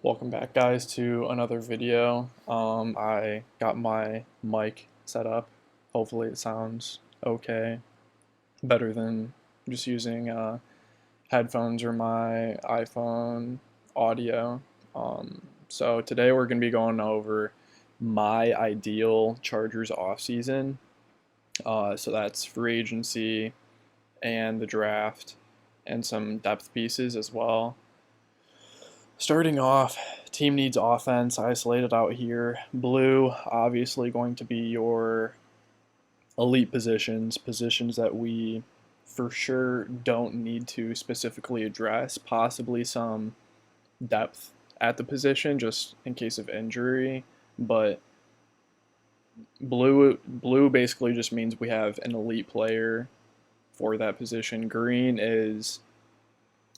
Welcome back, guys, to another video. I got my mic set up. Hopefully it sounds okay, better than just using headphones or my iPhone audio. So today we're going to be going over my ideal Chargers offseason. So that's free agency and the draft and some depth pieces as well. Starting off, team needs offense. I isolated out here. Blue, obviously going to be your elite positions that we for sure don't need to specifically address. Possibly some depth at the position just in case of injury, but blue basically just means we have an elite player for that position. Green is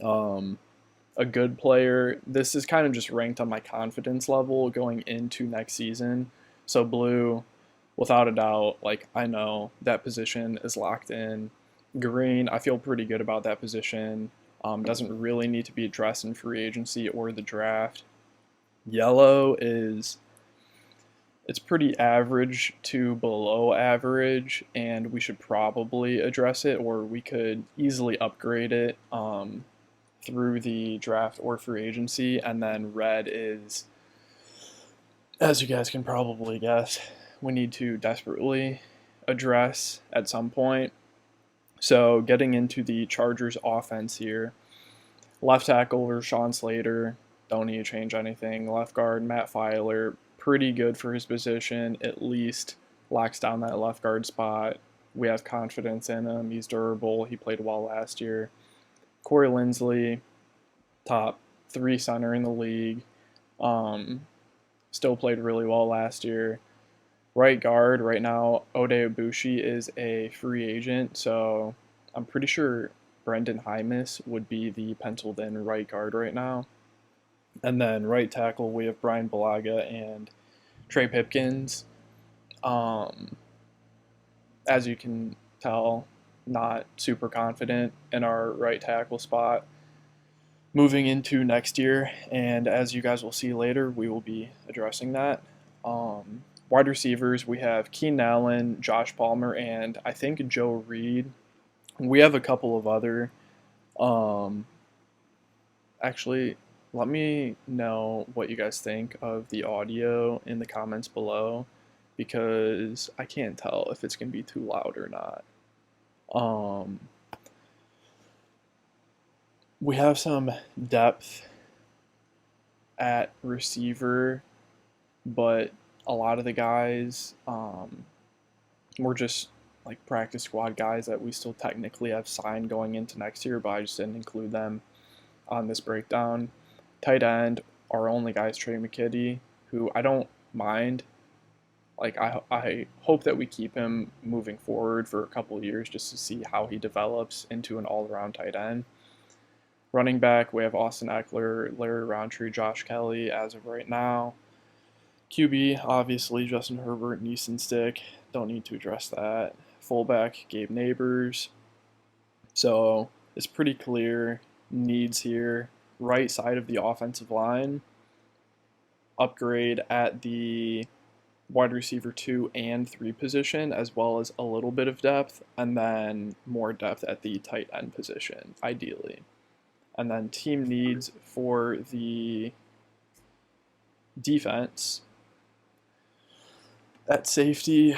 um, a good player. This is kind of just ranked on my confidence level going into next season. So blue, without a doubt, like I know that position is locked in. Green, I feel pretty good about that position. Doesn't really need to be addressed in free agency or the draft. Yellow is it's pretty average to below average, and we should probably address it, or we could easily upgrade it. Through the draft or free agency. And then red is, as you guys can probably guess, we need to desperately address at some point. So getting into the Chargers offense here, left tackle Rashawn Slater, don't need to change anything. Left guard Matt Filer, pretty good for his position, at least locks down that left guard spot. We have confidence in him. He's durable. He played well last year. Corey Linsley, top 3 center in the league. Still played really well last year. Right guard, right now, Ode Ibushi is a free agent, so I'm pretty sure Brendan Hymus would be the penciled in right guard right now. And then right tackle, we have Brian Balaga and Trey Pipkins. As you can tell, not super confident in our right tackle spot moving into next year, and as you guys will see later, we will be addressing that. Wide receivers, we have Keenan Allen, Josh Palmer, and I think Joe Reed. We have a couple of other. Um, Actually, let me know what you guys think of the audio in the comments below, because I can't tell if it's going to be too loud or not. Um, we have some depth at receiver, but a lot of the guys were just like practice squad guys that we still technically have signed going into next year, but I just didn't include them on this breakdown. Tight end, our only guy is Trey McKitty, who I don't mind. Like I hope that we keep him moving forward for a couple of years just to see how he develops into an all-around tight end. Running back, we have Austin Eckler, Larry Roundtree, Josh Kelly as of right now. QB, obviously, Justin Herbert and Easton Stick. Don't need to address that. Fullback, Gabe Neighbors. So it's pretty clear needs here. Right side of the offensive line, upgrade at the wide receiver 2 and 3 position, as well as a little bit of depth, and then more depth at the tight end position, ideally. And then team needs for the defense. At safety,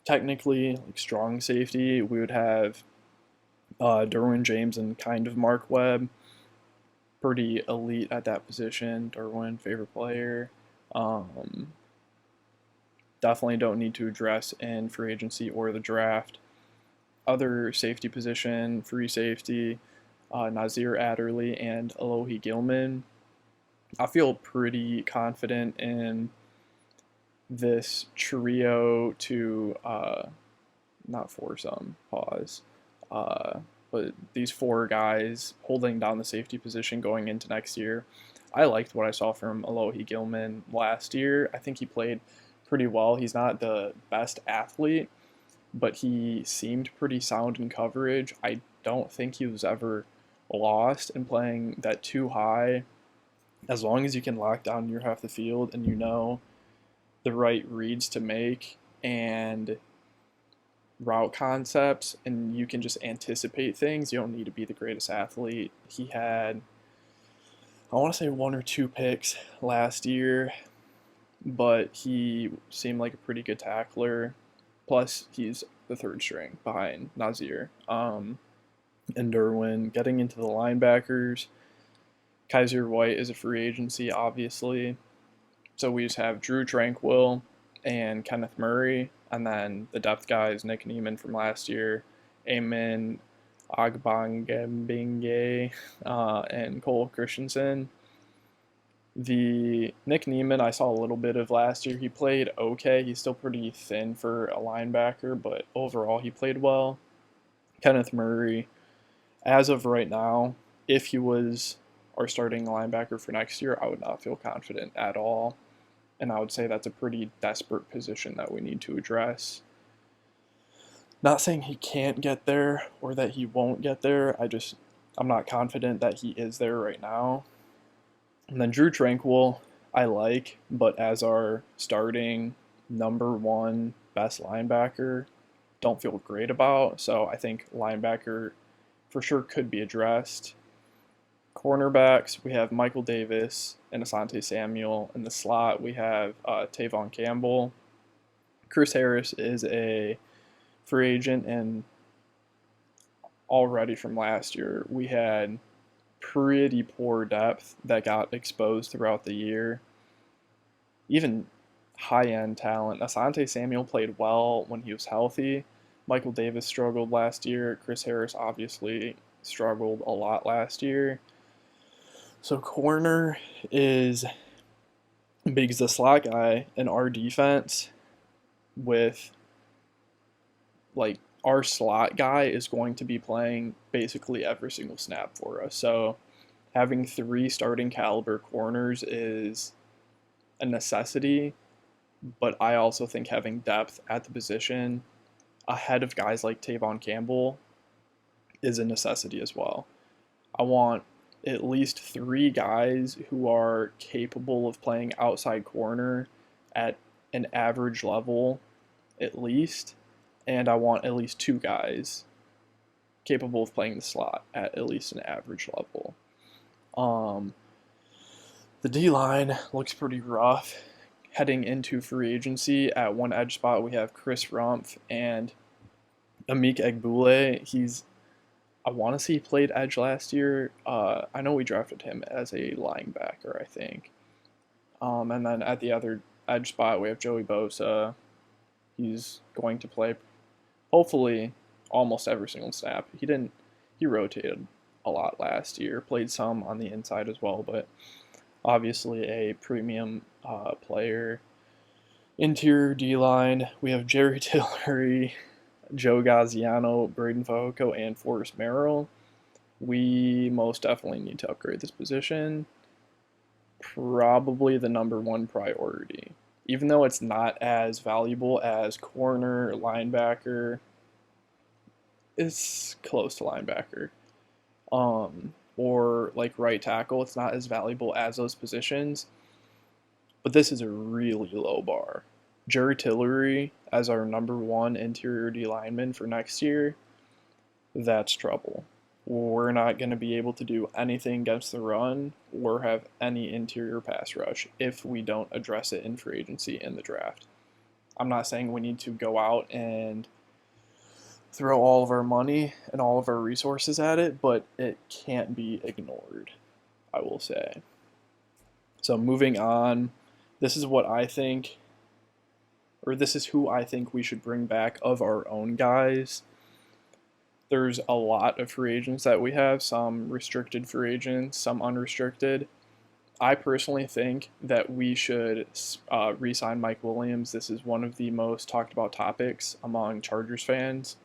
technically like strong safety, we would have Derwin James and kind of Mark Webb. Pretty elite at that position. Derwin, favorite player. Definitely don't need to address in free agency or the draft. Other safety position, free safety, Nazir Adderley and Alohi Gilman. I feel pretty confident in this trio to not foursome, pause, but these 4 guys holding down the safety position going into next year. I liked what I saw from Alohi Gilman last year. I think he played pretty well. He's not the best athlete, but he seemed pretty sound in coverage. I don't think he was ever lost in playing that too high as long as you can lock down your half the field and you know the right reads to make and route concepts and you can just anticipate things, you don't need to be the greatest athlete. He had, I want to say, one or two picks last year, but he seemed like a pretty good tackler. Plus, he's the third string behind Nazir and Derwin. Getting into the linebackers, Kaiser White is a free agency, obviously. So we just have Drew Tranquil and Kenneth Murray, and then the depth guys, Nick Neiman from last year, Amen Agbangambinge, and Cole Christensen. The Nick Neiman I saw a little bit of last year. He played okay. He's still pretty thin for a linebacker, but overall he played well. Kenneth Murray, as of right now, if he was our starting linebacker for next year, I would not feel confident at all. And I would say that's a pretty desperate position that we need to address. Not saying he can't get there or that he won't get there. I'm not confident that he is there right now. And then Drew Tranquil, I like, but as our starting number one best linebacker, don't feel great about. So I think linebacker for sure could be addressed. Cornerbacks, we have Michael Davis and Asante Samuel. In the slot, we have Tavon Campbell. Chris Harris is a free agent, and already from last year, we had pretty poor depth that got exposed throughout the year. Even high-end talent. Asante Samuel played well when he was healthy. Michael Davis struggled last year. Chris Harris obviously struggled a lot last year. So corner is big as the slot guy in our defense with, like, our slot guy is going to be playing basically every single snap for us. So having 3 starting caliber corners is a necessity, but I also think having depth at the position ahead of guys like Tavon Campbell is a necessity as well. I want at least 3 guys who are capable of playing outside corner at an average level at least, and I want at least 2 guys capable of playing the slot at least an average level. The D-line looks pretty rough. Heading into free agency, at one edge spot, we have Chris Rumpf and Amik Egbule. I want to say he played edge last year. I know we drafted him as a linebacker, I think. And then at the other edge spot, we have Joey Bosa. He's going to play, hopefully, almost every single snap. He rotated a lot last year, played some on the inside as well, but obviously a premium player. Interior D-line, we have Jerry Tillery, Joe Gaziano, Braden Fehoko, and Forrest Merrill. We most definitely need to upgrade this position. Probably the number one priority. Even though it's not as valuable as corner, linebacker, it's close to linebacker. Or like right tackle, it's not as valuable as those positions. But this is a really low bar. Jerry Tillery as our number one interior D lineman for next year, that's trouble. We're not going to be able to do anything against the run or have any interior pass rush if we don't address it in free agency in the draft. I'm not saying we need to go out and throw all of our money and all of our resources at it, but it can't be ignored, I will say. So moving on, this is what I think, or this is who I think we should bring back of our own guys. There's a lot of free agents that we have, some restricted free agents, some unrestricted. I personally think that we should re-sign Mike Williams. This is one of the most talked about topics among Chargers fans.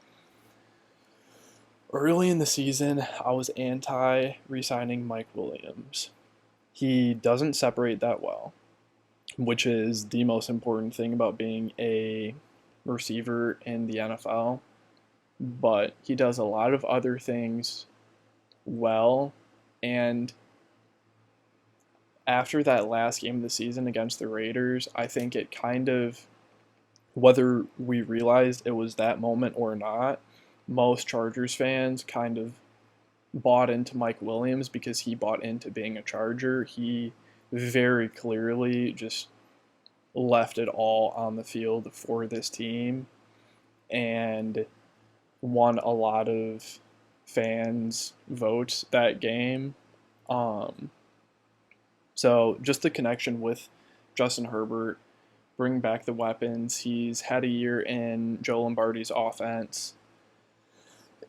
Early in the season, I was anti re-signing Mike Williams. He doesn't separate that well, which is the most important thing about being a receiver in the NFL. But he does a lot of other things well, and after that last game of the season against the Raiders, I think it kind of, whether we realized it was that moment or not, most Chargers fans kind of bought into Mike Williams because he bought into being a Charger. He very clearly just left it all on the field for this team and won a lot of fans' votes that game. Um, so just the connection with Justin Herbert, bring back the weapons. He's had a year in Joe Lombardi's offense.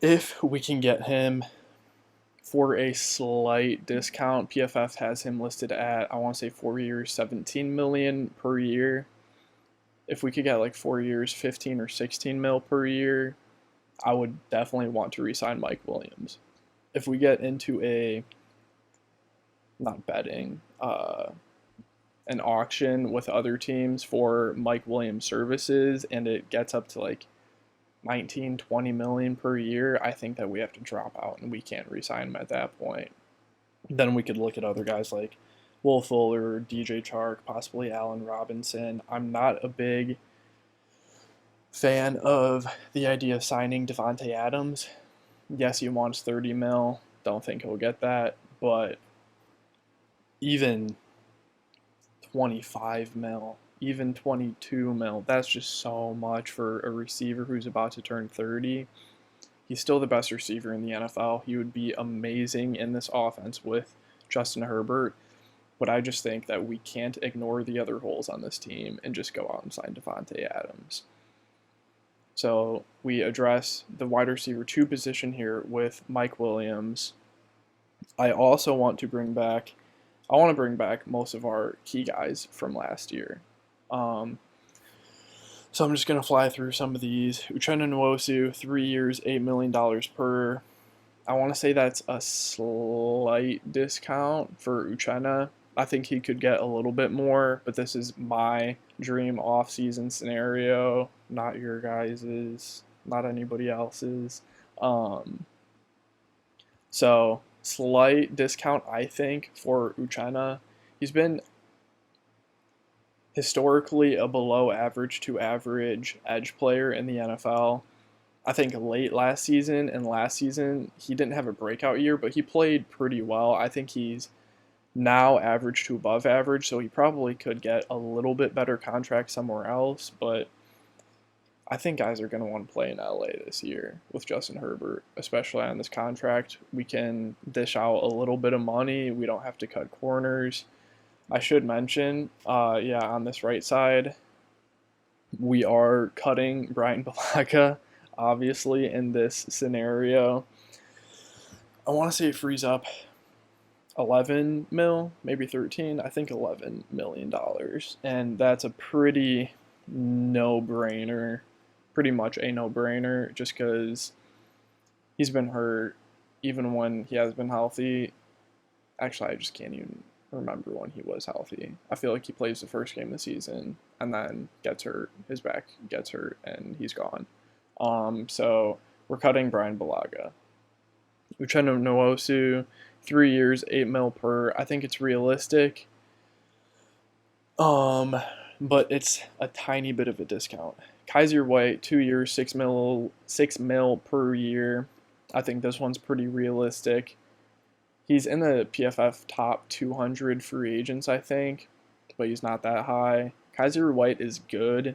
If we can get him for a slight discount, PFF has him listed at, I want to say 4 years, 17 million per year. If we could get like 4 years, 15 or 16 mil per year, I would definitely want to re-sign Mike Williams. If we get into not betting, an auction with other teams for Mike Williams services and it gets up to like 19, 20 million per year, I think that we have to drop out and we can't re-sign him at that point. Then we could look at other guys like Will Fuller, DJ Chark, possibly Allen Robinson. I'm not a big fan of the idea of signing Devontae Adams. Yes, he wants 30 mil. Don't think he'll get that, but even 25 mil, even 22 mil, that's just so much for a receiver who's about to turn 30. He's still the best receiver in the NFL. He would be amazing in this offense with Justin Herbert, but I just think that we can't ignore the other holes on this team and just go out and sign Devontae Adams. So we address the wide receiver 2 position here with Mike Williams. I also want to bring back most of our key guys from last year. So I'm just going to fly through some of these. Uchenna Nwosu, 3 years, $8 million per. I want to say that's a slight discount for Uchenna. I think he could get a little bit more, but this is my dream off-season scenario, not your guys's, not anybody else's. So slight discount, I think, for Uchenna. He's been historically a below average to average edge player in the NFL. I think late last season and last season, he didn't have a breakout year, but he played pretty well. I think he's now average to above average, so he probably could get a little bit better contract somewhere else, but I think guys are going to want to play in LA this year with Justin Herbert, especially on this contract. We can dish out a little bit of money. We don't have to cut corners. I should mention, on this right side, we are cutting Brian Bulaga, obviously, in this scenario. I want to say it frees up 11 mil, maybe 13, I think $11 million. And that's a pretty no-brainer, pretty much a no-brainer, just because he's been hurt even when he has been healthy. Actually, I just can't even remember when he was healthy. I feel like he plays the first game of the season and then gets hurt, his back gets hurt, and he's gone. So we're cutting Brian Bulaga. Uchenna Nwosu, 3 years, 8 mil per. I think it's realistic. But it's a tiny bit of a discount. Kaiser White, 2 years, 6 mil per year. I think this one's pretty realistic. He's in the PFF top 200 free agents, I think, but he's not that high. Kaiser White is good.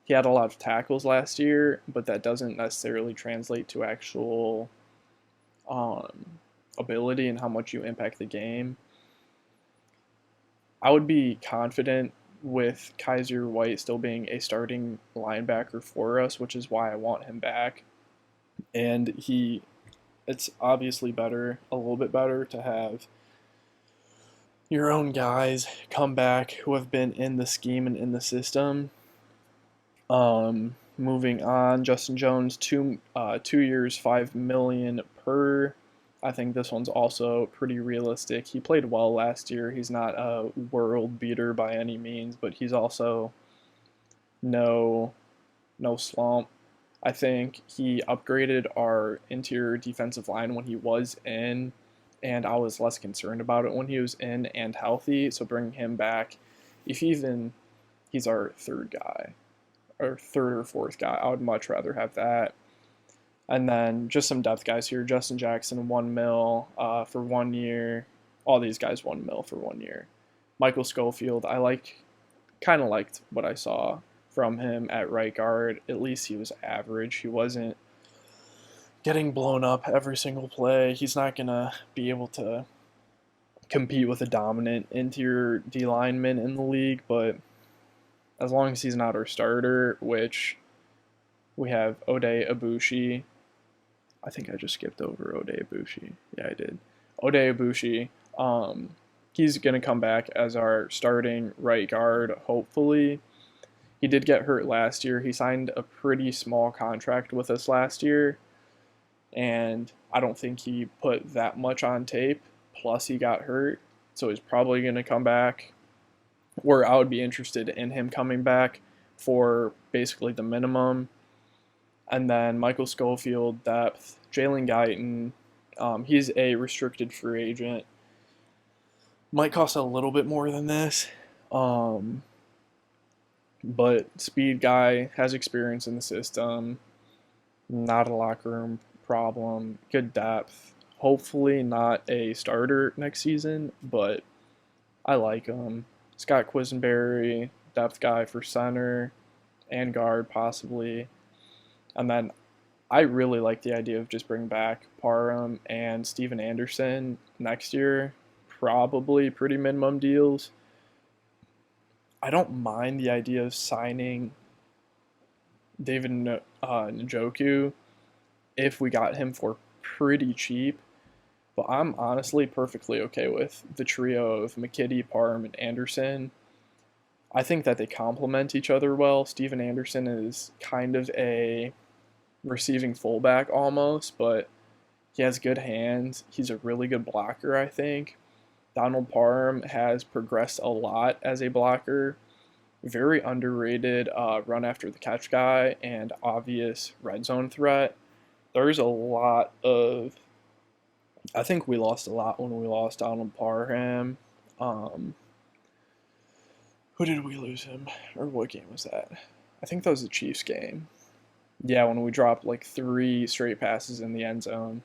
He had a lot of tackles last year, but that doesn't necessarily translate to actual ability and how much you impact the game. I would be confident with Kaiser White still being a starting linebacker for us, which is why I want him back. And it's obviously a little bit better to have your own guys come back who have been in the scheme and in the system. Moving on, Justin Jones, 2 years, $5 million per. I think this one's also pretty realistic. He played well last year. He's not a world beater by any means, but he's also no slump. I think he upgraded our interior defensive line when he was in and I was less concerned about it when he was in and healthy. So bringing him back, if even he's our third guy, or third or fourth guy, I would much rather have that. And then just some depth guys here. Justin Jackson, 1 mil for 1 year. All these guys 1 mil for 1 year. Michael Schofield, kind of liked what I saw from him at right guard. At least he was average. He wasn't getting blown up every single play. He's not going to be able to compete with a dominant interior D lineman in the league, but as long as he's not our starter, which we have Ode Ibushi. I think I just skipped over Ode Ibushi. Yeah, I did. Ode Ibushi. He's going to come back as our starting right guard, hopefully. He did get hurt last year. He signed a pretty small contract with us last year, and I don't think he put that much on tape. Plus, he got hurt, so he's probably going to come back. Where I would be interested in him coming back for basically the minimum. And then Michael Schofield, depth. Jalen Guyton, he's a restricted free agent. Might cost a little bit more than this. But speed guy, has experience in the system. Not a locker room problem. Good depth. Hopefully not a starter next season, but I like him. Scott Quisenberry, depth guy for center and guard possibly. And then I really like the idea of just bringing back Parham and Steven Anderson next year. Probably pretty minimum deals. I don't mind the idea of signing David Njoku if we got him for pretty cheap. But I'm honestly perfectly okay with the trio of McKitty, Parham, and Anderson. I think that they complement each other well. Steven Anderson is kind of a receiving fullback almost, but he has good hands. He's a really good blocker, I think. Donald Parham has progressed a lot as a blocker. Very underrated run after the catch guy and obvious red zone threat. There's a lot of. I think we lost a lot when we lost Donald Parham. Who did we lose him? Or what game was that? I think that was the Chiefs game. Yeah, when we dropped like 3 straight passes in the end zone.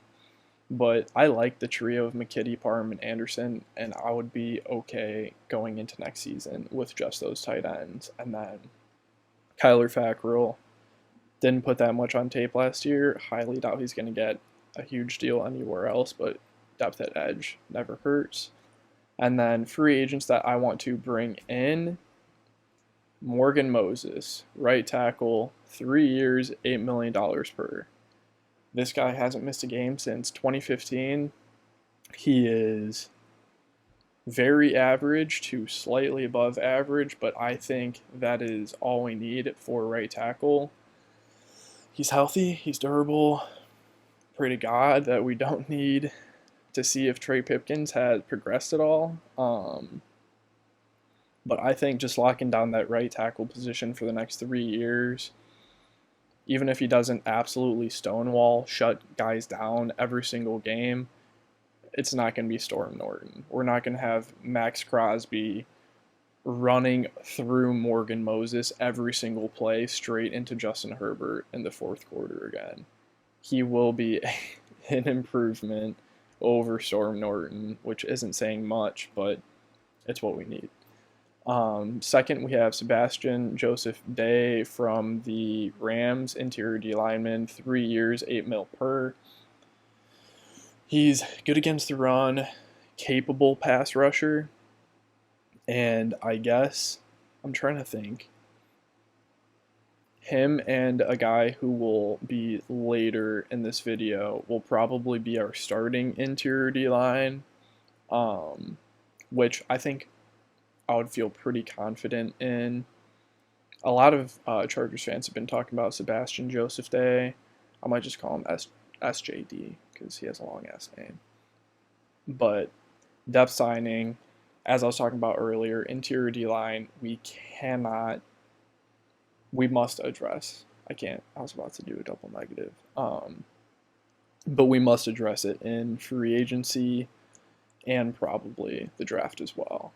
But I like the trio of McKitty, Parham, and Anderson, and I would be okay going into next season with just those tight ends. And then Kyler Fackrell didn't put that much on tape last year. Highly doubt he's going to get a huge deal anywhere else, but depth at edge never hurts. And then free agents that I want to bring in, Morgan Moses, right tackle, 3 years, $8 million per. This guy hasn't missed a game since 2015. He is very average to slightly above average, but I think that is all we need for right tackle. He's healthy, he's durable. Pray to God that we don't need to see if Trey Pipkins has progressed at all. But I think just locking down that right tackle position for the next 3 years, even if he doesn't absolutely stonewall, shut guys down every single game, it's not going to be Storm Norton. We're not going to have Max Crosby running through Morgan Moses every single play straight into Justin Herbert in the fourth quarter again. He will be an improvement over Storm Norton, which isn't saying much, but it's what we need. Second, we have Sebastian Joseph Day from the Rams, interior D lineman, 3 years, $8 million per. He's good against the run, capable pass rusher, and I guess, I'm trying to think, him and a guy who will be later in this video will probably be our starting interior D line, which I think I would feel pretty confident in. A lot of Chargers fans have been talking about Sebastian Joseph Day. I might just call him SJD because he has a long-ass name. But depth signing, as I was talking about earlier, interior D-line, we must address. I was about to do a double negative. But we must address it in free agency. and probably the draft as well.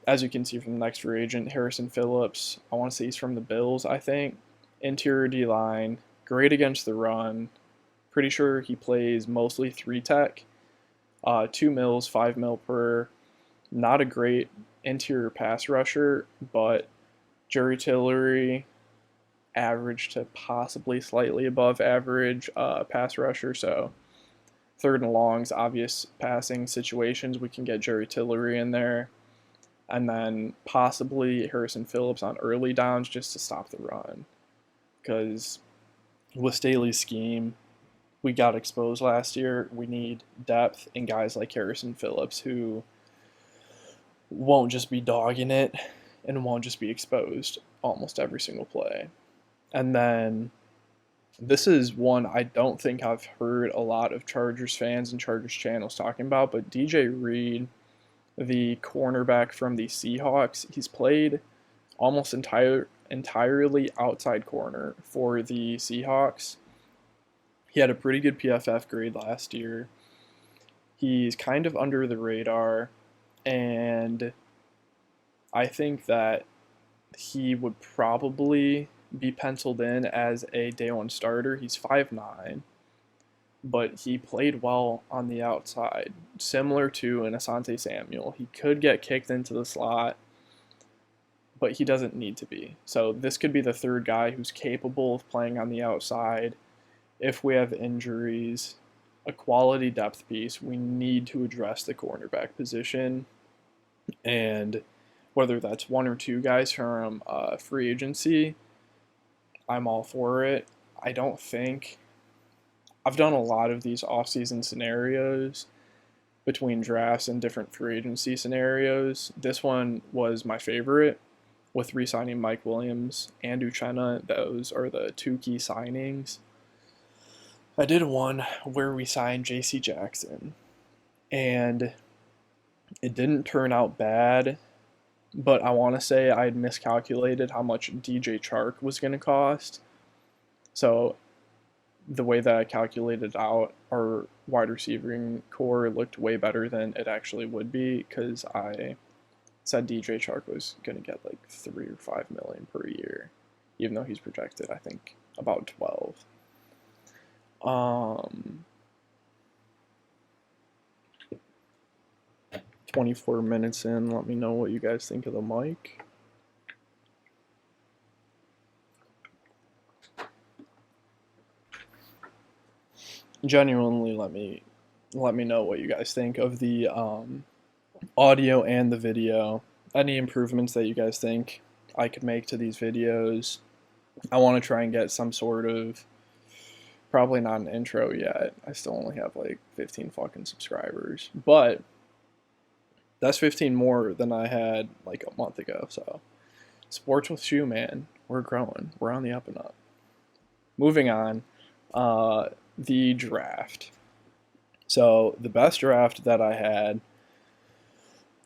As you can see from the next free agent, Harrison Phillips, I want to say he's from the Bills, I think. Interior D-line, great against the run. Pretty sure he plays mostly 3-tech. 2 mils, 5 mil per. Not a great interior pass rusher, but Jerry Tillery, average to possibly slightly above average pass rusher. So third and longs, obvious passing situations, we can get Jerry Tillery in there. And then possibly Harrison Phillips on early downs just to stop the run. Because with Staley's scheme, we got exposed last year. We need depth in guys like Harrison Phillips who won't just be dogging it and won't just be exposed almost every single play. And then this is one I don't think I've heard a lot of Chargers fans and Chargers channels talking about, but DJ Reed, the cornerback from the Seahawks, he's played almost entirely outside corner for the Seahawks. He had a pretty good PFF grade last year. He's kind of under the radar, and I think that he would probably be penciled in as a day one starter. He's 5'9", but he played well on the outside, similar to an Asante Samuel. He could get kicked into the slot, but he doesn't need to be. So this could be the third guy who's capable of playing on the outside. If we have injuries, a quality depth piece, we need to address the cornerback position. And whether that's one or two guys from free agency, I'm all for it. I don't think I've done a lot of these offseason scenarios between drafts and different free agency scenarios. This one was my favorite with re-signing Mike Williams and Uchenna. Those are the two key signings. I did one where we signed J.C. Jackson, and it didn't turn out bad, but I want to say I had miscalculated how much DJ Chark was going to cost. So the way that I calculated out, our wide receiving core looked way better than it actually would be, because I said DJ Chark was going to get like 3 or 5 million per year, even though he's projected, I think, about 12. 24 minutes in, let me know what you guys think of the mic. Genuinely, let me know what you guys think of the audio and the video. Any improvements that you guys think I could make to these videos. I want to try and get some sort of, probably not an intro yet. I still only have like 15 fucking subscribers, but that's 15 more than I had like a month ago. So sports with Schu, man, we're growing. We're on the up and up. Moving on, the draft. So the best draft that I had,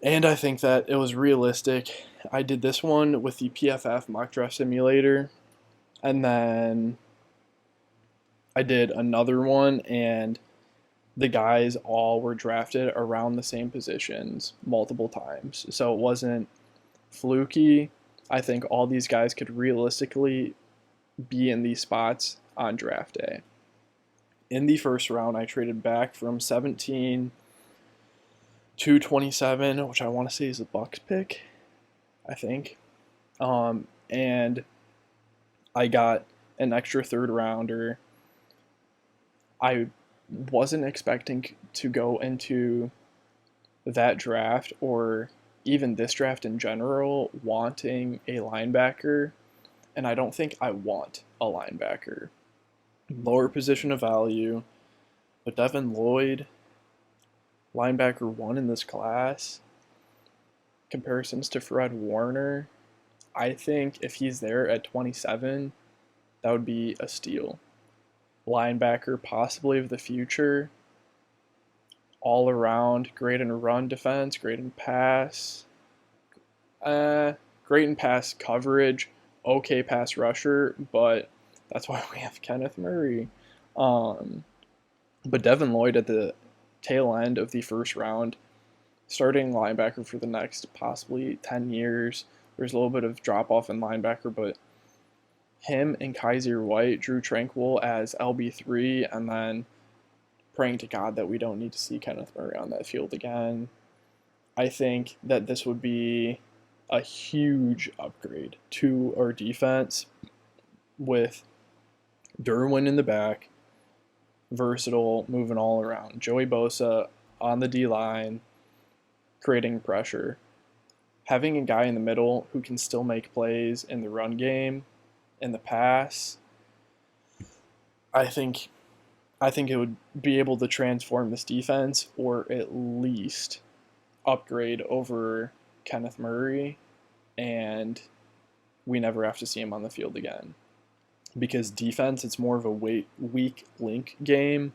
and I think that it was realistic, I did this one with the PFF mock draft simulator, and then I did another one, and the guys all were drafted around the same positions multiple times. So it wasn't fluky. I think all these guys could realistically be in these spots on draft day. In the first round, I traded back from 17 to 27, which I want to say is a Bucks pick, I think. And I got an extra third rounder. I wasn't expecting to go into that draft, or even this draft in general, wanting a linebacker, and I don't think I want a linebacker. Lower position of value, but Devin Lloyd, linebacker 1 in this class, comparisons to Fred Warner, I think if he's there at 27, that would be a steal. Linebacker possibly of the future, all around, great in run defense, great in pass, great in pass coverage, okay pass rusher, but that's why we have Kenneth Murray. But Devin Lloyd at the tail end of the first round, starting linebacker for the next possibly 10 years. There's a little bit of drop off in linebacker, but him and Kaiser White, Drew Tranquil as LB3, and then praying to God that we don't need to see Kenneth Murray on that field again. I think that this would be a huge upgrade to our defense with Derwin in the back, versatile, moving all around. Joey Bosa on the D-line, creating pressure. Having a guy in the middle who can still make plays in the run game, in the pass, I think it would be able to transform this defense, or at least upgrade over Kenneth Murray, and we never have to see him on the field again. Because defense, it's more of a weak link game.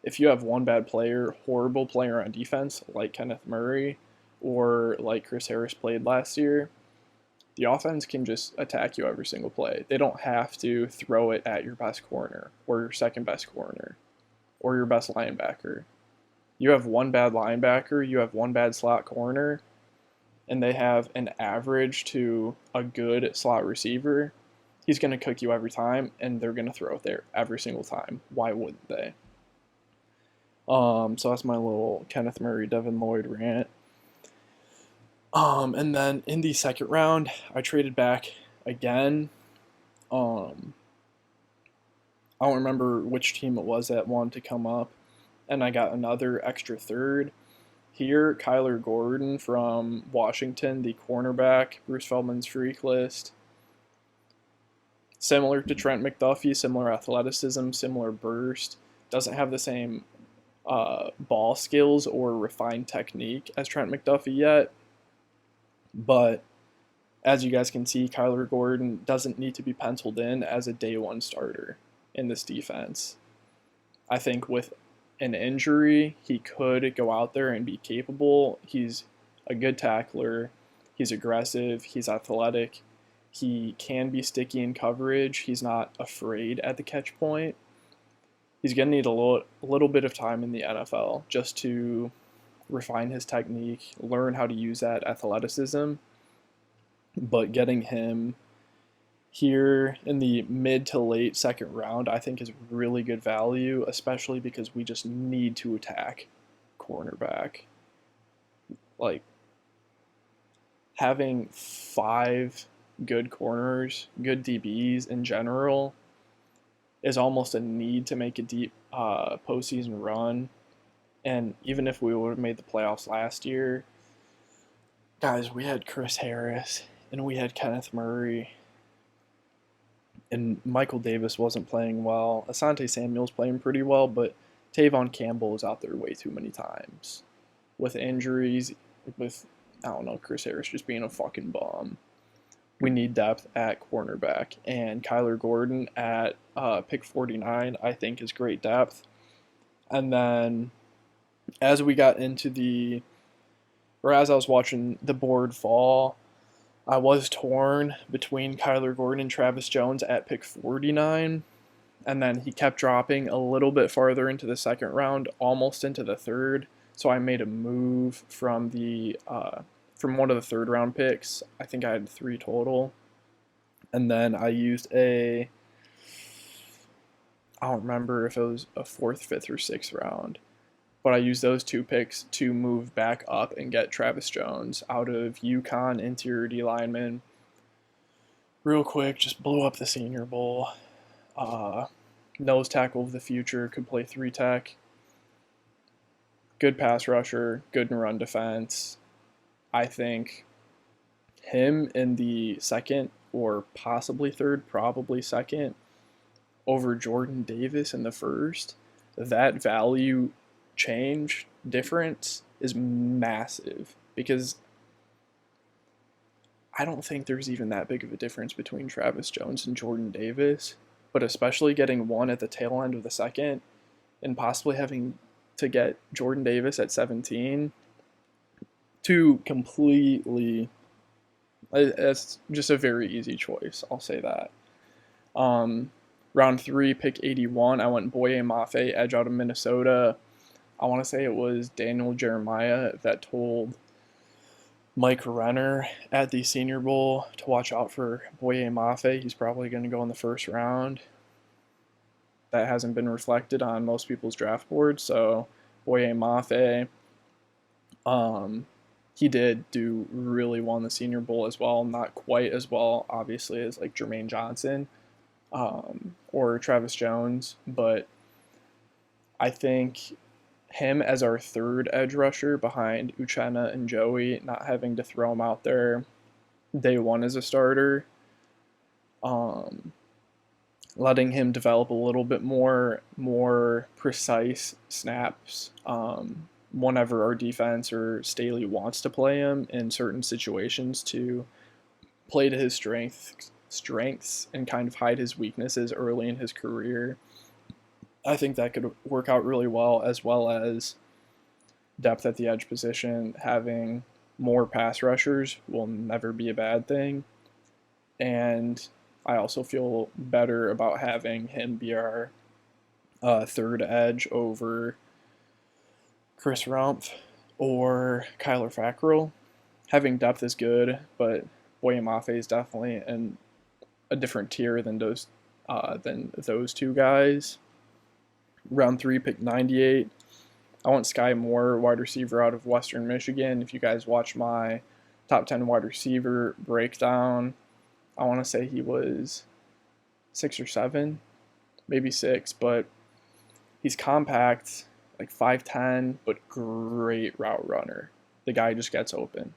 If you have one bad player, horrible player on defense, like Kenneth Murray, or like Chris Harris played last year, the offense can just attack you every single play. They don't have to throw it at your best corner, or your second best corner, or your best linebacker. You have one bad linebacker, you have one bad slot corner, and they have an average to a good slot receiver. He's going to cook you every time, and they're going to throw it there every single time. Why wouldn't they? So that's my little Kenneth Murray, Devin Lloyd rant. And then in the second round, I traded back again. I don't remember which team it was that wanted to come up, and I got another extra third. Here, Kyler Gordon from Washington, the cornerback, Bruce Feldman's freak list. Similar to Trent McDuffie, similar athleticism, similar burst. Doesn't have the same ball skills or refined technique as Trent McDuffie yet. But as you guys can see, Kyler Gordon doesn't need to be penciled in as a day one starter in this defense. I think with an injury, he could go out there and be capable. He's a good tackler. He's aggressive. He's athletic. He can be sticky in coverage. He's not afraid at the catch point. He's going to need a little bit of time in the NFL just to refine his technique, learn how to use that athleticism. But getting him here in the mid to late second round, I think is really good value, especially because we just need to attack cornerback. Like, having 5 good corners, good DBs in general, is almost a need to make a deep postseason run. And even if we would have made the playoffs last year, guys, we had Chris Harris and we had Kenneth Murray, and Michael Davis wasn't playing well. Asante Samuel's playing pretty well, but Tavon Campbell was out there way too many times with injuries, with, I don't know, Chris Harris just being a fucking bum. We need depth at cornerback, and Kyler Gordon at pick 49, I think, is great depth. And then as we got into as I was watching the board fall, I was torn between Kyler Gordon and Travis Jones at pick 49, and then he kept dropping a little bit farther into the second round, almost into the third. So I made a move from one of the third round picks. I think I had 3 total. And then I used I don't remember if it was a 4th, 5th, or 6th round, but I used those 2 picks to move back up and get Travis Jones out of UConn, interior D lineman. Real quick, just blew up the Senior Bowl. Nose tackle of the future, could play 3 tech. Good pass rusher, good in run defense. I think him in the second or possibly third, probably second, over Jordan Davis in the first, that value change difference is massive, because I don't think there's even that big of a difference between Travis Jones and Jordan Davis, but especially getting one at the tail end of the second and possibly having to get Jordan Davis at 17, to completely, it's just a very easy choice, I'll say that. Round 3, pick 81, I went Boye Mafe, edge out of Minnesota. I want to say it was Daniel Jeremiah that told Mike Renner at the Senior Bowl to watch out for Boye Mafe. He's probably going to go in the first round. That hasn't been reflected on most people's draft boards. So Boye Mafe, he did do really well in the Senior Bowl as well. Not quite as well, obviously, as like Jermaine Johnson or Travis Jones, but I think him as our third edge rusher behind Uchenna and Joey, not having to throw him out there day one as a starter, letting him develop a little bit more precise snaps whenever our defense or Staley wants to play him in certain situations to play to his strengths and kind of hide his weaknesses early in his career. I think that could work out really well as depth at the edge position. Having more pass rushers will never be a bad thing. And I also feel better about having him be our third edge over Chris Rumpf or Kyler Fackrell. Having depth is good, but Boye Mafe is definitely in a different tier than those two guys. Round 3, pick 98. I want Sky Moore, wide receiver out of Western Michigan. If you guys watch my top 10 wide receiver breakdown, I want to say he was 6 or 7, maybe 6, but he's compact, like 5'10", but great route runner. The guy just gets open.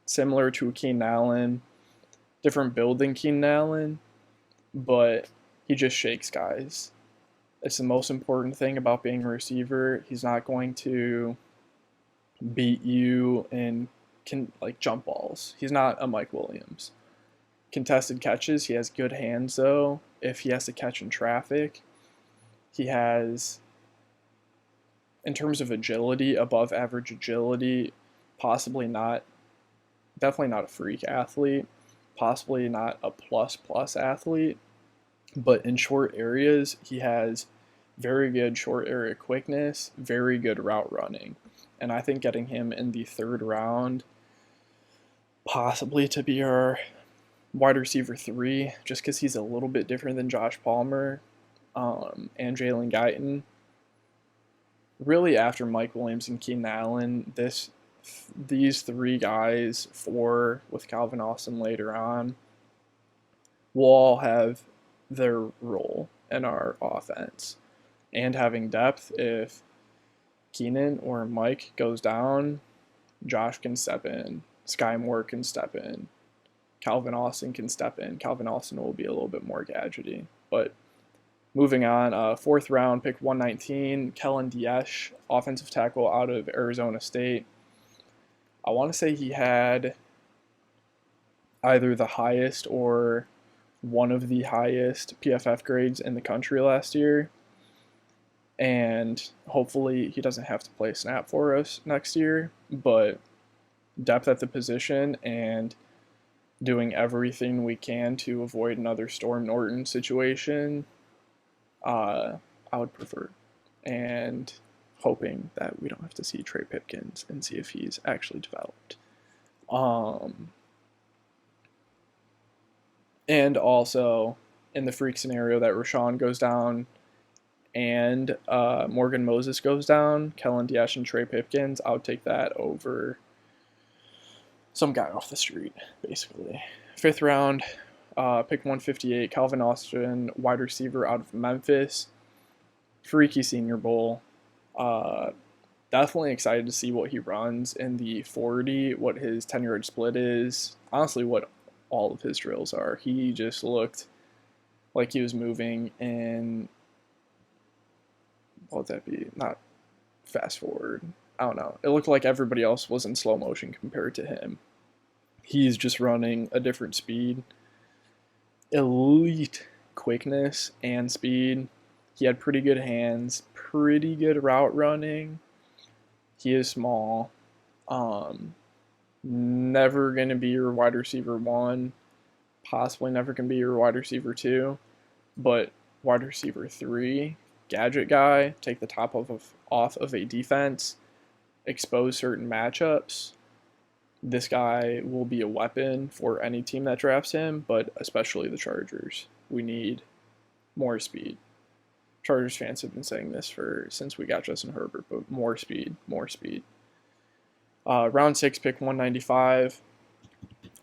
Similar to Keenan Allen, different build than Keenan Allen, but he just shakes guys. It's the most important thing about being a receiver. He's not going to beat you in jump balls. He's not a Mike Williams. Contested catches, he has good hands though. If he has to catch in traffic, he has, in terms of agility, above average agility, definitely not a freak athlete, possibly not a plus athlete, but in short areas, he has very good short area quickness, very good route running. And I think getting him in the third round, possibly to be our wide receiver 3, just because he's a little bit different than Josh Palmer and Jalen Guyton. Really, after Mike Williams and Keenan Allen, these 3 guys, 4 with Calvin Austin later on, will all have their role in our offense. And having depth, if Keenan or Mike goes down, Josh can step in, Sky Moore can step in, Calvin Austin can step in. Calvin Austin will be a little bit more gadgety. But moving on, 4th round, pick 119, Kellen Diesch, offensive tackle out of Arizona State. I want to say he had either the highest or one of the highest PFF grades in the country last year. And hopefully he doesn't have to play a snap for us next year. But depth at the position and doing everything we can to avoid another Storm Norton situation, I would prefer. And hoping that we don't have to see Trey Pipkins and see if he's actually developed. And also, in the freak scenario that Rashawn goes down and Morgan Moses goes down, Kellen Diesch and Trey Pipkins, I would take that over some guy off the street, basically. 5th round, pick 158, Calvin Austin, wide receiver out of Memphis. Freaky Senior Bowl. Definitely excited to see what he runs in the 40, what his 10-yard split is. Honestly, what all of his drills are. He just looked like he was moving in, what would that be? Not fast forward. I don't know. It looked like everybody else was in slow motion compared to him. He's just running a different speed. Elite quickness and speed. He had pretty good hands, pretty good route running. He is small. Never going to be your wide receiver 1. Possibly never going to be your wide receiver 2. But wide receiver 3, gadget guy, take the top off of a defense, expose certain matchups, this guy will be a weapon for any team that drafts him, but especially the Chargers. We need more speed. Chargers fans have been saying this since we got Justin Herbert, but more speed, more speed. Round 6, pick 195.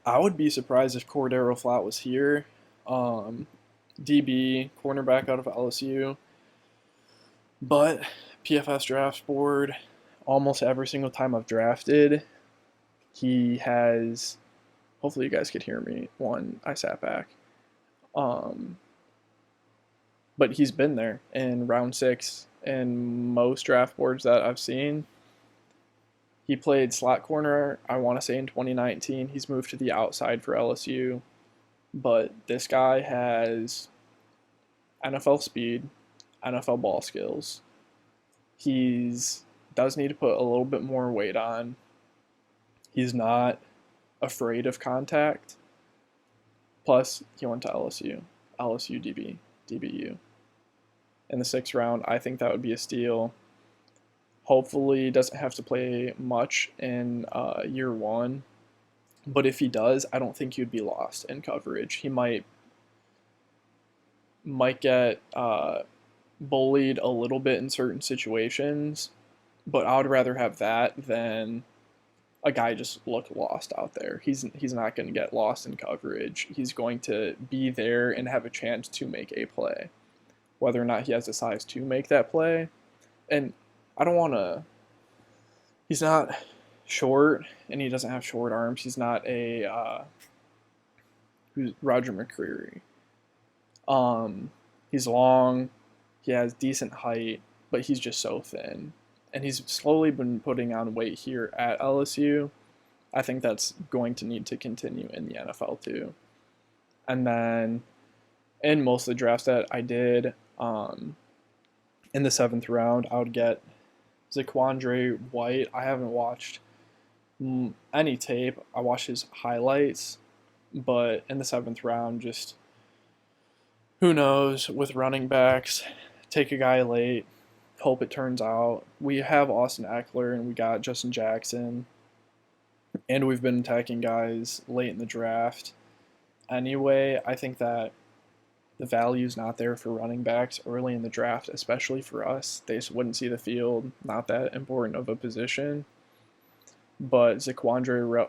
I would be surprised if Cordero Flat was here. DB, cornerback out of LSU. But PFS Drafts Board, almost every single time I've drafted, he has, hopefully you guys could hear me. I sat back. But he's been there in round 6 and most draft boards that I've seen. He played slot corner, I want to say in 2019. He's moved to the outside for LSU. But this guy has NFL speed, NFL ball skills. Does need to put a little bit more weight on. He's not afraid of contact. Plus, he went to LSU DBU. In the 6th round, I think that would be a steal. Hopefully, doesn't have to play much in year 1. But if he does, I don't think he'd be lost in coverage. He might get bullied a little bit in certain situations, but I would rather have that than a guy just look lost out there. He's not going to get lost in coverage. He's going to be there and have a chance to make a play. Whether or not he has the size to make that play. And I don't want to... He's not short, and he doesn't have short arms. He's not who's Roger McCreary. He's long. He has decent height, but he's just so thin. And he's slowly been putting on weight here at LSU. I think that's going to need to continue in the NFL too. And then in most of the drafts that I did, in the 7th round, I would get Zaquandre White. I haven't watched any tape. I watched his highlights, but in the 7th round, just who knows with running backs. Take a guy late. Hope it turns out. We have Austin Eckler and we got Justin Jackson. And we've been attacking guys late in the draft. Anyway, I think that the value is not there for running backs early in the draft, especially for us. They just wouldn't see the field. Not that important of a position. But Zaquandre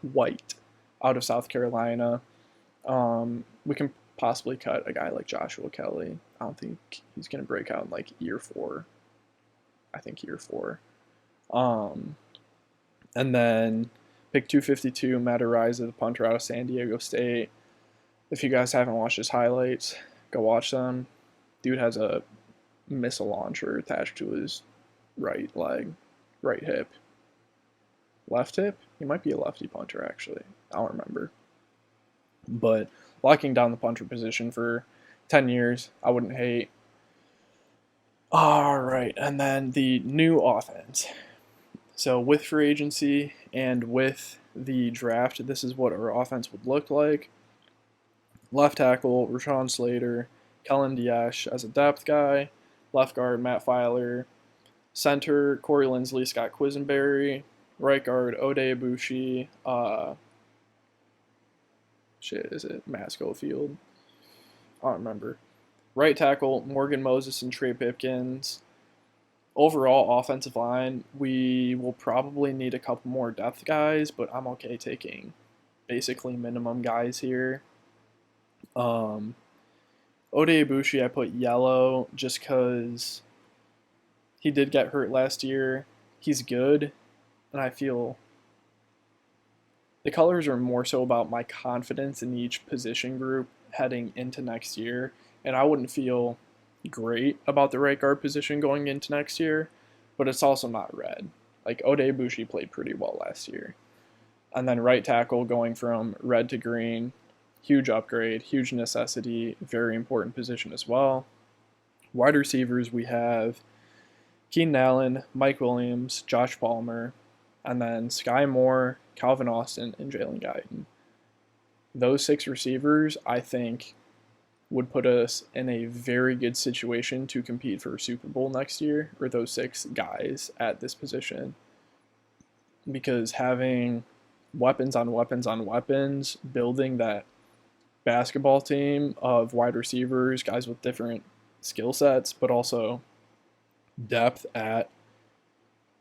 White out of South Carolina. We can possibly cut a guy like Joshua Kelly. I don't think he's going to break out in like year 4. I think year 4. And then pick 252, Matt Araiza, the punter out of San Diego State. If you guys haven't watched his highlights, go watch them. Dude has a missile launcher attached to his right leg, right hip. Left hip? He might be a lefty punter, actually. I don't remember. But locking down the punter position for 10 years, I wouldn't hate. All right, and then the new offense. So with free agency and with the draft, this is what our offense would look like. Left tackle, Rashawn Slater, Kellen Diaz as a depth guy. Left guard, Matt Filer. Center, Corey Linsley, Scott Quisenberry. Right guard, Ode Ibushi. Is it Matt Schofield? I don't remember. Right tackle, Morgan Moses and Trey Pipkins. Overall offensive line, we will probably need a couple more depth guys, but I'm okay taking basically minimum guys here. Ode Ibushi, I put yellow just because he did get hurt last year. He's good, and I feel the colors are more so about my confidence in each position group heading into next year, and I wouldn't feel great about the right guard position going into next year, but it's also not red. Like, Ode Ibushi played pretty well last year. And then right tackle going from red to green, huge upgrade, huge necessity, very important position as well. Wide receivers, we have Keenan Allen, Mike Williams, Josh Palmer, and then Sky Moore, Calvin Austin, and Jalen Guyton. Those 6 receivers, I think, would put us in a very good situation to compete for a Super Bowl next year, or those 6 guys at this position. Because having weapons on weapons on weapons, building that basketball team of wide receivers, guys with different skill sets, but also depth at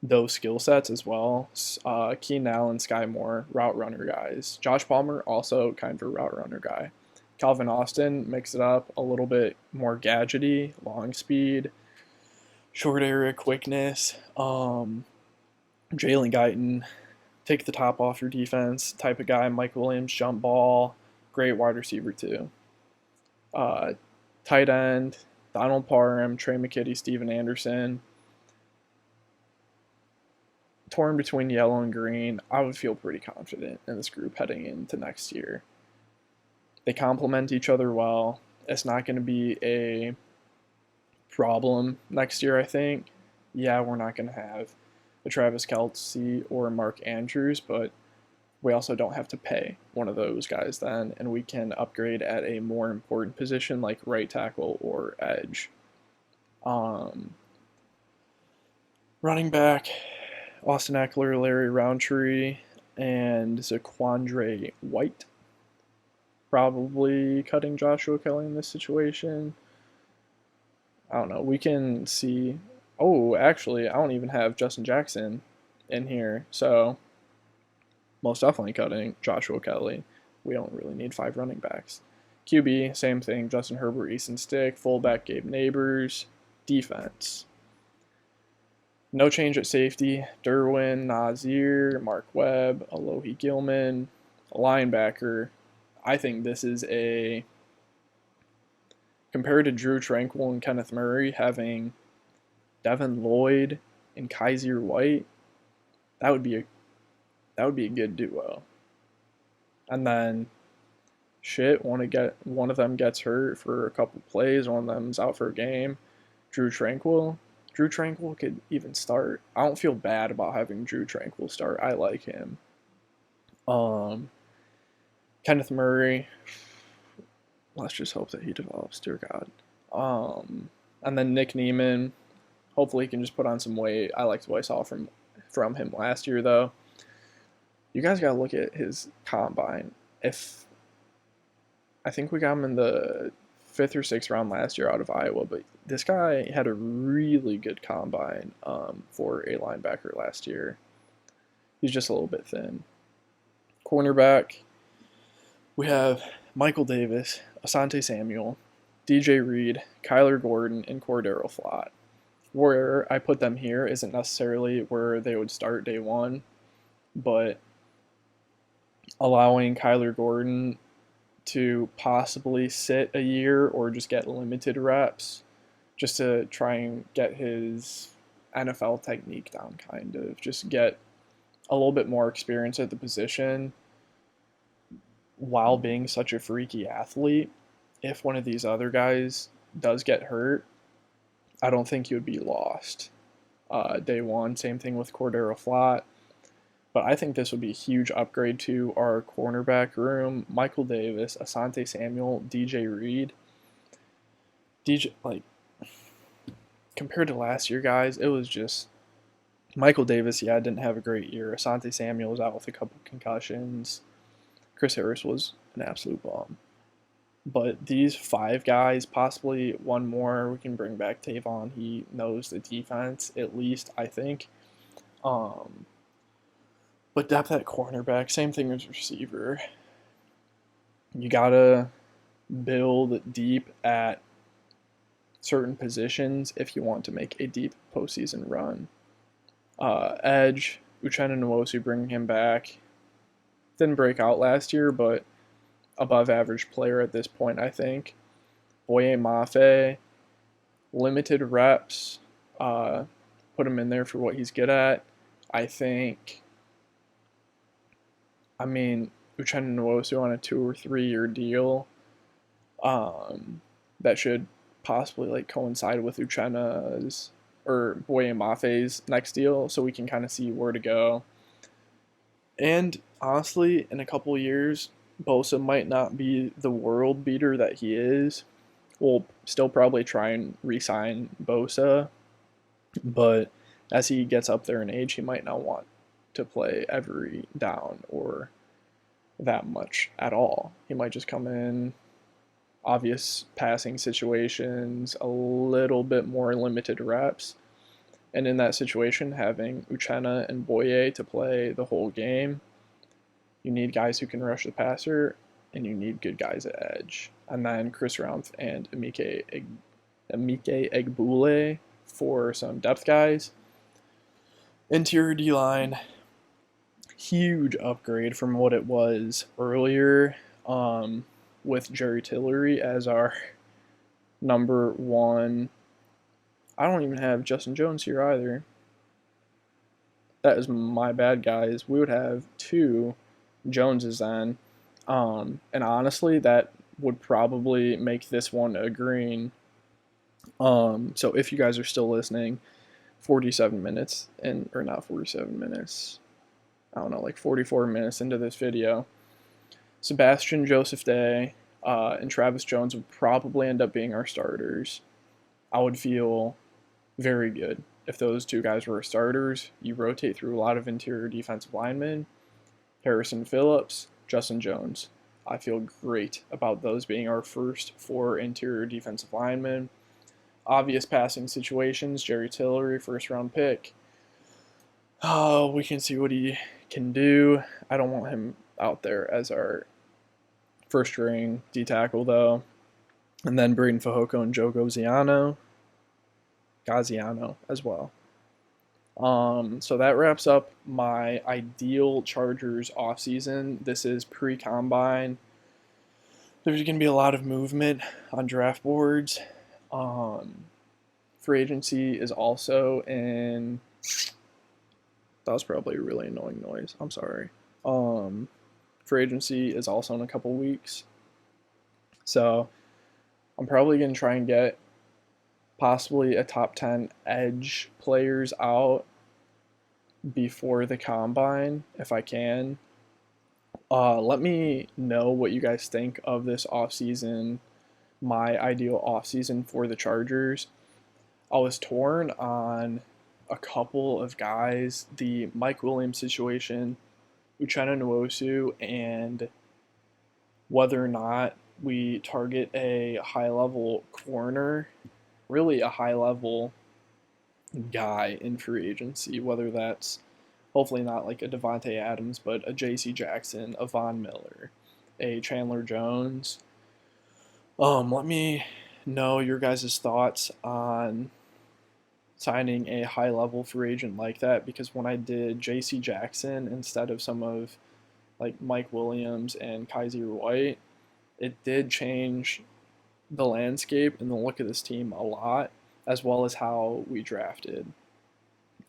those skill sets as well. Keenan Allen, Sky Moore, route runner guys. Josh Palmer, also kind of a route runner guy. Calvin Austin, mix it up a little bit more gadgety, long speed, short area quickness. Jalen Guyton, take the top off your defense type of guy. Mike Williams, jump ball, great wide receiver too. Tight end, Donald Parham, Trey McKitty, Steven Anderson. Torn between yellow and green. I would feel pretty confident in this group heading into next year. They complement each other well. It's not going to be a problem next year, I think. Yeah, we're not going to have a Travis Kelce or a Mark Andrews, but we also don't have to pay one of those guys then, and we can upgrade at a more important position like right tackle or edge. Running back, Austin Eckler, Larry Roundtree, and Zaquandre White. Probably cutting Joshua Kelly in this situation. I don't know. We can see. Oh, actually, I don't even have Justin Jackson in here. So, most definitely cutting Joshua Kelly. We don't really need 5 running backs. QB, same thing. Justin Herbert, Easton Stick. Fullback, Gabe Neighbors. Defense. No change at safety. Derwin, Nazir, Mark Webb, Alohi Gilman. A linebacker. I think this is compared to Drew Tranquill and Kenneth Murray, having Devin Lloyd and Kaiser White, that would be a good duo. And then one of them gets hurt for a couple plays, one of them's out for a game. Drew Tranquill could even start. I don't feel bad about having Drew Tranquill start. I like him. Kenneth Murray, let's just hope that he develops, dear God. And then Nick Neiman, hopefully he can just put on some weight. I liked what I saw from him last year, though. You guys got to look at his combine. I think we got him in the 5th or 6th round last year out of Iowa, but this guy had a really good combine for a linebacker last year. He's just a little bit thin. Cornerback, we have Michael Davis, Asante Samuel, DJ Reed, Kyler Gordon, and Cordero Flott. Where I put them here isn't necessarily where they would start day one, but allowing Kyler Gordon to possibly sit a year or just get limited reps just to try and get his NFL technique down, kind of. Just get a little bit more experience at the position while being such a freaky athlete. If one of these other guys does get hurt, I don't think he would be lost day one. Same thing with Cordero Flott. But I think this would be a huge upgrade to our cornerback room. Michael Davis, Asante Samuel, DJ Reed. Compared to last year, guys, it was just Michael Davis, didn't have a great year. Asante Samuel was out with a couple concussions. Chris Harris was an absolute bomb. But these 5 guys, possibly one more, we can bring back Tavon. He knows the defense, at least, I think. But depth at cornerback, same thing as receiver. You gotta build deep at certain positions if you want to make a deep postseason run. Edge, Uchenna Nwosu, bringing him back. Didn't break out last year, but above average player at this point, I think. Boye Mafe, limited reps. Put him in there for what he's good at. Uchenna Nwosu on a 2 or 3 year deal. That should possibly coincide with Uchenna's or Boye Mafe's next deal, so we can kind of see where to go. And honestly, in a couple years, Bosa might not be the world beater that he is, We'll still probably try and re-sign Bosa, but as he gets up there in age, he might not want to play every down or that much at all. He might just come in, obvious passing situations, a little bit more limited reps. And in that situation, having Uchenna and Boye to play the whole game, you need guys who can rush the passer, and you need good guys at edge. And then Chris Rumph and Emike Egbule for some depth guys. Interior D-line, huge upgrade from what it was earlier, with Jerry Tillery as our number one. I don't even have Justin Jones here either. That is my bad, guys. We would have 2 Joneses then. And honestly, that would probably make this one a green. So if you guys are still listening, 47 minutes, or not 47 minutes, I don't know, like 44 minutes into this video, Sebastian Joseph Day and Travis Jones would probably end up being our starters. I would feel very good if those 2 guys were starters. You rotate through a lot of interior defensive linemen. Harrison Phillips, Justin Jones. I feel great about those being our first 4 interior defensive linemen. Obvious passing situations, Jerry Tillery, first round pick. Oh, we can see what he can do. I don't want him out there as our first string D-tackle though. And then Braden Fajoko and Joe Gaziano as well. So that wraps up my ideal Chargers offseason. This is pre-combine. There's going to be a lot of movement on draft boards. Free agency is also in... That was probably a really annoying noise. I'm sorry. Free agency is also in a couple weeks. So I'm probably going to try and get possibly a top 10 edge players out before the combine if I can. Let me know what you guys think of this offseason, my ideal offseason for the Chargers. I was torn on a couple of guys, the Mike Williams situation, Uchenna Nwosu, and whether or not we target a high-level corner, really a high-level guy in free agency, whether that's hopefully not like a Devontae Adams, but a J.C. Jackson, a Von Miller, a Chandler Jones. Let me know your guys' thoughts on signing a high-level free agent like that, because when I did J.C. Jackson instead of some of like Mike Williams and Kaiser White, it did change the landscape and the look of this team a lot, as well as how we drafted.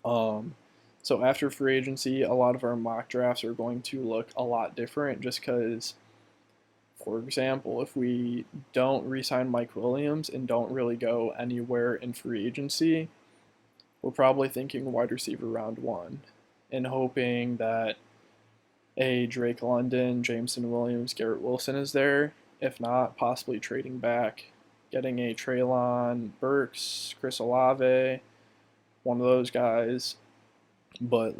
So after free agency, a lot of our mock drafts are going to look a lot different just because, for example, if we don't re-sign Mike Williams and don't really go anywhere in free agency, we're probably thinking wide receiver round 1 and hoping that a Drake London, Jameson Williams, Garrett Wilson is there. If not, possibly trading back, getting a Treylon Burks, Chris Olave, one of those guys. But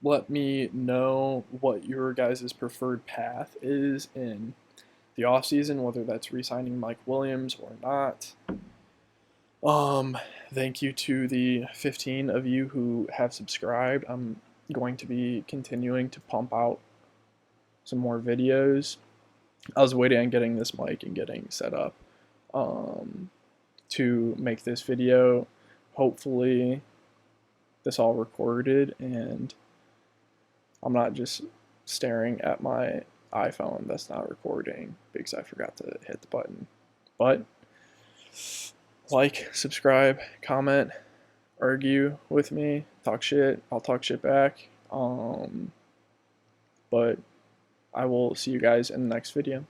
let me know what your guys' preferred path is in the offseason, whether that's re-signing Mike Williams or not. Thank you to the 15 of you who have subscribed. I'm going to be continuing to pump out some more videos. I was waiting on getting this mic and getting set up to make this video. Hopefully this all recorded and I'm not just staring at my iPhone that's not recording because I forgot to hit the button. But like, subscribe, comment, argue with me, talk shit. I'll talk shit back. But I will see you guys in the next video.